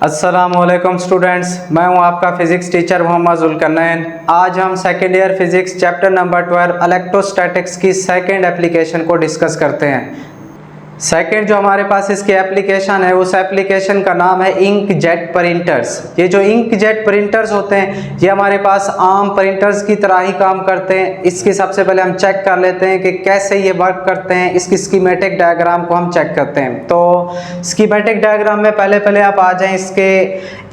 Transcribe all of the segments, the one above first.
अस्सलामुअलैकुम स्टूडेंट्स, मैं हूं आपका फिज़िक्स टीचर मोहम्मद जुल्करनैन। आज हम second year physics chapter number 12 electrostatics की सेकेंड एप्लीकेशन को डिस्कस करते हैं। सेकेंड जो हमारे पास इसकी एप्लीकेशन है उस एप्लीकेशन का नाम है इंक जेट प्रिंटर्स। ये जो इंक जेट प्रिंटर्स होते हैं ये हमारे पास आम प्रिंटर्स की तरह ही काम करते हैं। इसकी सबसे पहले हम चेक कर लेते हैं कि कैसे ये वर्क करते हैं। इसकी स्कीमेटिक डायग्राम को हम चेक करते हैं। तो स्कीमेटिक डायग्राम में पहले आप आ जाएं इसके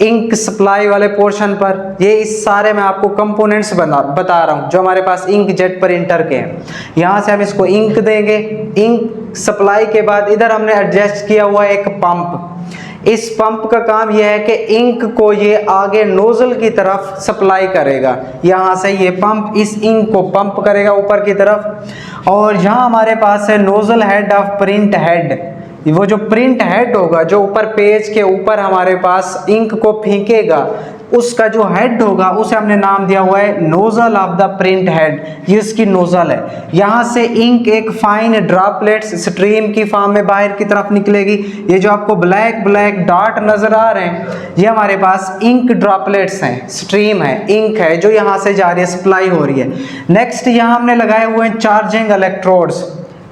इंक सप्लाई वाले पोर्शन पर। ये इस सारे में आपको कंपोनेंट्स बता रहा हूँ जो हमारे पास इंक जेट प्रिंटर के हैं। यहाँ से हम इसको इंक देंगे। इंक सप्लाई के बाद इधर हमने एडजस्ट किया हुआ एक पंप। इस पंप का काम यह है कि इंक को ये आगे नोजल की तरफ सप्लाई करेगा। यहाँ से ये पंप इस इंक को पंप करेगा ऊपर की तरफ। और यहाँ हमारे पास है nozzle head of print head. वो जो प्रिंट हेड होगा जो ऊपर पेज के ऊपर हमारे पास इंक को फेंकेगा, उसका जो हेड होगा उसे हमने नाम दिया हुआ है nozzle of the print head. ये इसकी नोजल है। यहाँ से इंक एक फाइन ड्रॉपलेट्स स्ट्रीम की फॉर्म में बाहर की तरफ निकलेगी। ये जो आपको ब्लैक डॉट नजर आ रहे हैं ये हमारे पास इंक ड्रॉपलेट्स हैं, स्ट्रीम है, इंक है जो यहाँ से जा रही है, सप्लाई हो रही है। नेक्स्ट यहाँ हमने लगाए हुए हैं चार्जिंग इलेक्ट्रोड्स।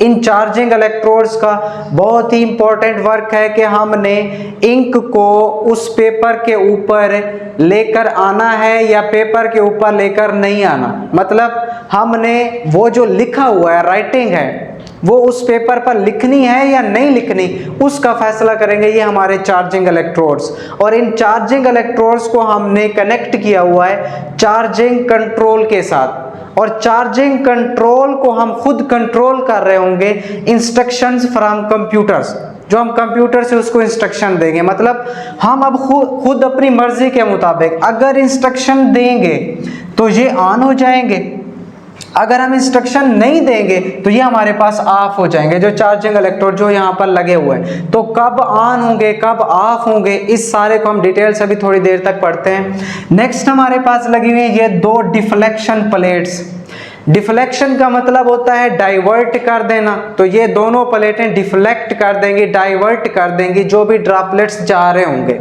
इन चार्जिंग इलेक्ट्रोड्स का बहुत ही इंपॉर्टेंट वर्क है कि हमने इंक को उस पेपर के ऊपर लेकर आना है या पेपर के ऊपर लेकर नहीं आना। मतलब हमने वो जो लिखा हुआ है, राइटिंग है, वो उस पेपर पर लिखनी है या नहीं लिखनी, उसका फैसला करेंगे ये हमारे चार्जिंग इलेक्ट्रोड्स। और इन चार्जिंग इलेक्ट्रोड्स को हमने कनेक्ट किया हुआ है चार्जिंग कंट्रोल के साथ। और चार्जिंग कंट्रोल को हम खुद कंट्रोल कर रहे होंगे इंस्ट्रक्शंस फ्रॉम कंप्यूटर्स। जो हम कंप्यूटर से उसको इंस्ट्रक्शन देंगे, मतलब हम अब खुद अपनी मर्जी के मुताबिक अगर इंस्ट्रक्शन देंगे तो ये ऑन हो जाएंगे, अगर हम इंस्ट्रक्शन नहीं देंगे तो ये हमारे पास ऑफ हो जाएंगे। जो चार्जिंग इलेक्ट्रोड जो यहाँ पर लगे हुए हैं, तो कब ऑन होंगे कब ऑफ होंगे इस सारे को हम डिटेल से अभी थोड़ी देर तक पढ़ते हैं। नेक्स्ट हमारे पास लगी हुई है ये दो डिफ्लेक्शन प्लेट्स। डिफ्लेक्शन का मतलब होता है डाइवर्ट कर देना। तो ये दोनों प्लेटें डिफ्लेक्ट कर देंगी, डाइवर्ट कर देंगी जो भी ड्रॉपलेट्स जा रहे होंगे।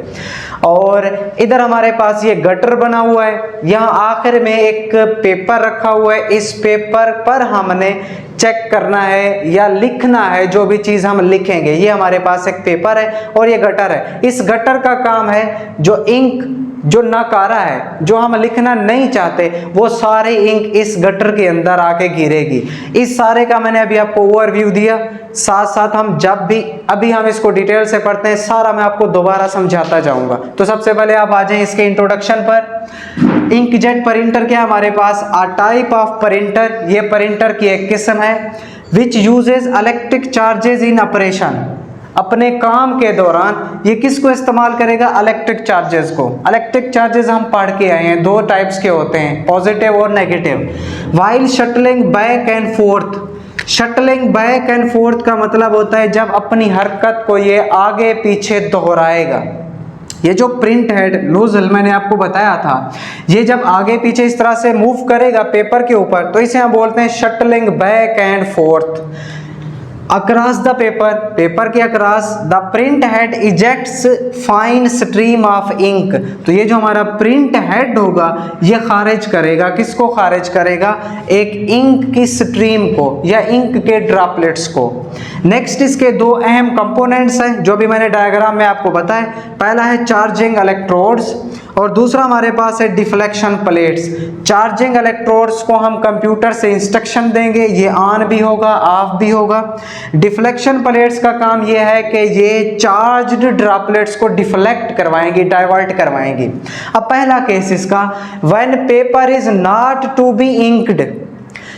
और इधर हमारे पास ये गटर बना हुआ है। यहाँ आखिर में एक पेपर रखा हुआ है। इस पेपर पर हमने चेक करना है या लिखना है जो भी चीज़ हम लिखेंगे। ये हमारे पास एक पेपर है और ये गटर है। इस गटर का काम है जो इंक जो नकारा है, जो हम लिखना नहीं चाहते, वो सारे इंक इस गटर के अंदर आके गिरेगी। इस सारे का मैंने अभी आपको ओवरव्यू दिया। साथ साथ हम जब भी अभी हम इसको डिटेल से पढ़ते हैं सारा मैं आपको दोबारा समझाता जाऊंगा। तो सबसे पहले आप आ जाएं इसके इंट्रोडक्शन पर। इंकजेट प्रिंटर क्या हमारे पास अ टाइप ऑफ प्रिंटर। ये प्रिंटर की एक किस्म है which uses electric charges in operation. अपने काम के दौरान ये किसको इस्तेमाल करेगा? इलेक्ट्रिक चार्जेस को। इलेक्ट्रिक चार्जेस हम पढ़ के आए हैं, दो टाइप्स के होते हैं, पॉजिटिव और negative. While shuttling back and fourth. Shuttling back and fourth का मतलब होता है जब अपनी हरकत को ये आगे पीछे दोहराएगा। ये जो प्रिंट हेड नोजल मैंने आपको बताया था, ये जब आगे पीछे इस तरह से मूव करेगा पेपर के ऊपर तो इसे हम बोलते हैं shuttling back and forth. Across the paper, paper के across the print head ejects fine stream of ink. तो ये जो हमारा प्रिंट हेड होगा ये खारिज करेगा, किसको खारिज करेगा? एक इंक की स्ट्रीम को या इंक के ड्रॉपलेट्स को। नेक्स्ट इसके दो अहम कंपोनेंट्स हैं जो भी मैंने डायग्राम में आपको बताया। पहला है चार्जिंग इलेक्ट्रोड्स और दूसरा हमारे पास है डिफ्लेक्शन प्लेट्स। चार्जिंग इलेक्ट्रोड्स को हम कंप्यूटर से इंस्ट्रक्शन देंगे, ये ऑन भी होगा ऑफ भी होगा। डिफ्लेक्शन प्लेट्स का काम ये है कि ये चार्ज्ड ड्रॉपलेट्स को डिफ्लेक्ट करवाएंगी, डाइवर्ट करवाएंगी। अब पहला केस इसका, when paper is not to be inked.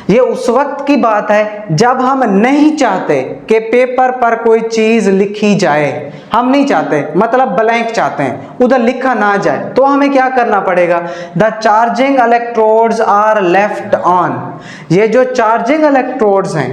ये उस वक्त की बात है जब हम नहीं चाहते कि पेपर पर कोई चीज लिखी जाए। हम नहीं चाहते, मतलब ब्लैंक चाहते हैं, उधर लिखा ना जाए, तो हमें क्या करना पड़ेगा? The charging electrodes are left on. ये जो चार्जिंग इलेक्ट्रोड्स हैं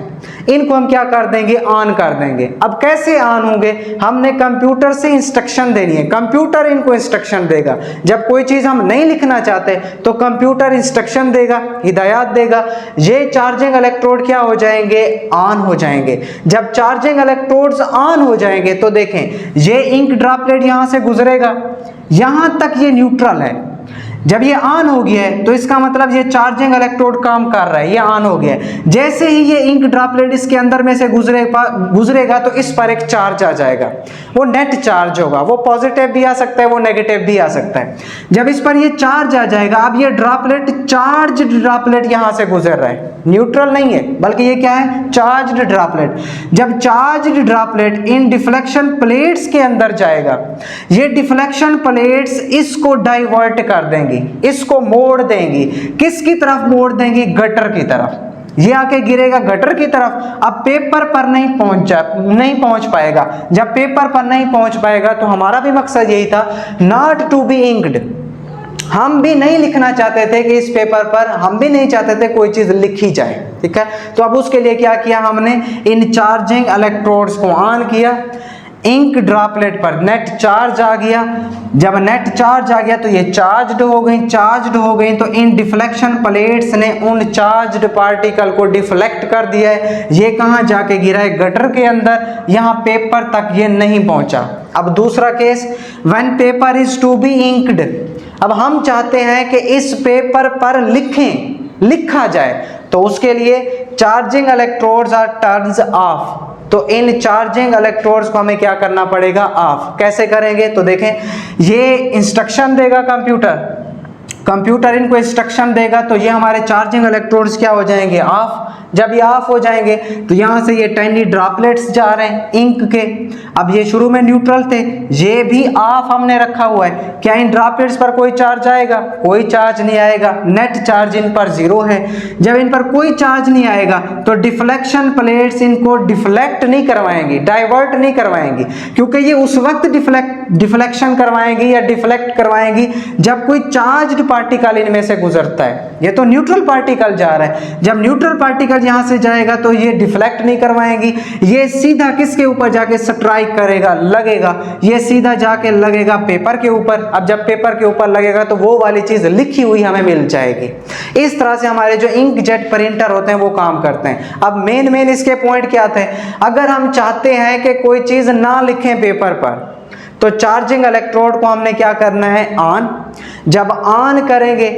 इनको हम क्या कर देंगे, ऑन कर देंगे। अब कैसे ऑन होंगे, हमने कंप्यूटर से इंस्ट्रक्शन देनी है, कंप्यूटर इनको इंस्ट्रक्शन देगा। जब कोई चीज हम नहीं लिखना चाहते तो कंप्यूटर इंस्ट्रक्शन देगा, हिदायत देगा, ये चार्जिंग इलेक्ट्रोड क्या हो जाएंगे, ऑन हो जाएंगे। जब चार्जिंग इलेक्ट्रोड्स ऑन हो जाएंगे तो देखें ये इंक ड्रॉपलेट यहां से गुजरेगा, यहां तक ये न्यूट्रल है। जब ये ऑन हो गया है तो इसका मतलब ये चार्जिंग इलेक्ट्रोड काम कर रहा है, ये ऑन हो गया है। जैसे ही ये इंक ड्रॉपलेट इसके अंदर में से गुजरेगा तो इस पर एक चार्ज आ जाएगा, वो नेट चार्ज होगा, वो पॉजिटिव भी आ सकता है, वो नेगेटिव भी आ सकता है। जब इस पर ये चार्ज आ जाएगा, अब ये ड्रॉपलेट चार्ज ड्रॉपलेट यहां से गुजर रहा है, न्यूट्रल नहीं है बल्कि ये क्या है, चार्ज्ड ड्रॉपलेट। जब चार्ज्ड ड्रॉपलेट इन डिफ्लेक्शन प्लेट्स के अंदर जाएगा, ये डिफ्लेक्शन प्लेट्स इसको डाइवर्ट कर देंगी, इसको मोड़ देंगी। किसकी तरफ मोड़ देंगी, गटर की तरफ। ये आके गिरेगा गटर की तरफ। अब पेपर पर नहीं पहुंच पाएगा। जब पेपर पर नहीं पहुंच पाएगा तो हमारा भी मकसद यही था, नॉट टू बी इंक्ड। हम भी नहीं लिखना चाहते थे कि इस पेपर पर, हम भी नहीं चाहते थे कोई चीज लिखी जाए, ठीक है। तो अब उसके लिए क्या किया हमने, इन चार्जिंग इलेक्ट्रोड्स को ऑन किया, इंक ड्रॉपलेट पर नेट चार्ज आ गया। जब नेट चार्ज आ गया तो ये चार्ज्ड हो गई, तो इन डिफ्लेक्शन प्लेट्स ने उन चार्ज्ड पार्टिकल को डिफ्लेक्ट कर दिया है। ये कहाँ जाके गिरा है, गटर के अंदर, यहाँ पेपर तक ये नहीं पहुंचा। अब दूसरा case, when paper is to be inked. अब हम चाहते हैं कि इस पेपर पर लिखा जाए, तो उसके लिए charging electrodes are turns off. तो इन चार्जिंग इलेक्ट्रोड्स को हमें क्या करना पड़ेगा, ऑफ। कैसे करेंगे, तो देखें ये इंस्ट्रक्शन देगा कंप्यूटर इनको इंस्ट्रक्शन देगा, तो ये हमारे चार्जिंग इलेक्ट्रोड्स क्या हो जाएंगे, ऑफ। जब ये ऑफ हो जाएंगे तो यहाँ से ये टाइनी ड्रॉपलेट्स जा रहे हैं इंक के। अब ये शुरू में न्यूट्रल थे, ये भी ऑफ हमने रखा हुआ है। क्या इन ड्रॉपलेट्स पर कोई चार्ज आएगा, कोई चार्ज नहीं आएगा, नेट चार्ज इन पर 0 है। जब इन पर कोई चार्ज नहीं आएगा तो डिफ्लेक्शन प्लेट्स इनको डिफ्लेक्ट नहीं करवाएंगी, डाइवर्ट नहीं करवाएंगी, क्योंकि ये उस वक्त डिफ्लेक्शन करवाएंगी या डिफ्लेक्ट करवाएंगी जब कोई चार्ज्ड पार्टिकल इनमें से गुजरता है। ये तो न्यूट्रल पार्टिकल जा रहा है, जब न्यूट्रल पार्टिकल यहां से जाएगा तो ये डिफ्लेक्ट नहीं करवाएंगी, ये सीधा किसके ऊपर जाके स्ट्राइक करेगा, लगेगा, ये सीधा जाके लगेगा पेपर के ऊपर। अब जब पेपर के ऊपर लगेगा तो वो वाली चीज लिखी हुई हमें मिल जाएगी। इस तरह से हमारे जो इंकजेट प्रिंटर होते हैं वो काम करते हैं। अब मेन इसके पॉइंट क्या थे, अगर हम चाहते हैं कि कोई चीज ना लिखें पेपर पर, तो चार्जिंग इलेक्ट्रोड को हमने क्या करना है, ऑन। जब ऑन करेंगे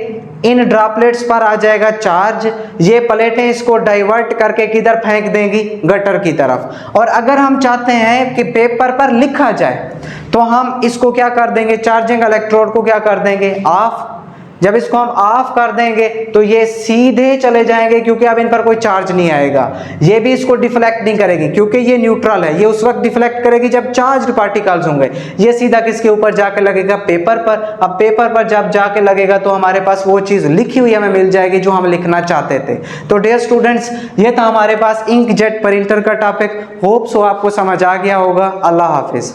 इन ड्रॉपलेट्स पर आ जाएगा चार्ज, ये प्लेटें इसको डाइवर्ट करके किधर फेंक देंगी, गटर की तरफ। और अगर हम चाहते हैं कि पेपर पर लिखा जाए तो हम इसको क्या कर देंगे, चार्जिंग इलेक्ट्रोड को क्या कर देंगे, ऑफ। जब इसको हम ऑफ कर देंगे तो ये सीधे चले जाएंगे, क्योंकि अब इन पर कोई चार्ज नहीं आएगा। ये भी इसको डिफ्लेक्ट नहीं करेगी क्योंकि ये न्यूट्रल है, ये उस वक्त डिफ्लेक्ट करेगी जब चार्ज्ड पार्टिकल्स होंगे। ये सीधा किसके ऊपर जाके लगेगा, पेपर पर। अब पेपर पर जब जाके लगेगा तो हमारे पास वो चीज लिखी हुई हमें मिल जाएगी जो हम लिखना चाहते थे। तो डियर स्टूडेंट्स, ये था हमारे पास इंकजेट प्रिंटर का टॉपिक। होप सो आपको समझ आ गया होगा। अल्लाह हाफिज।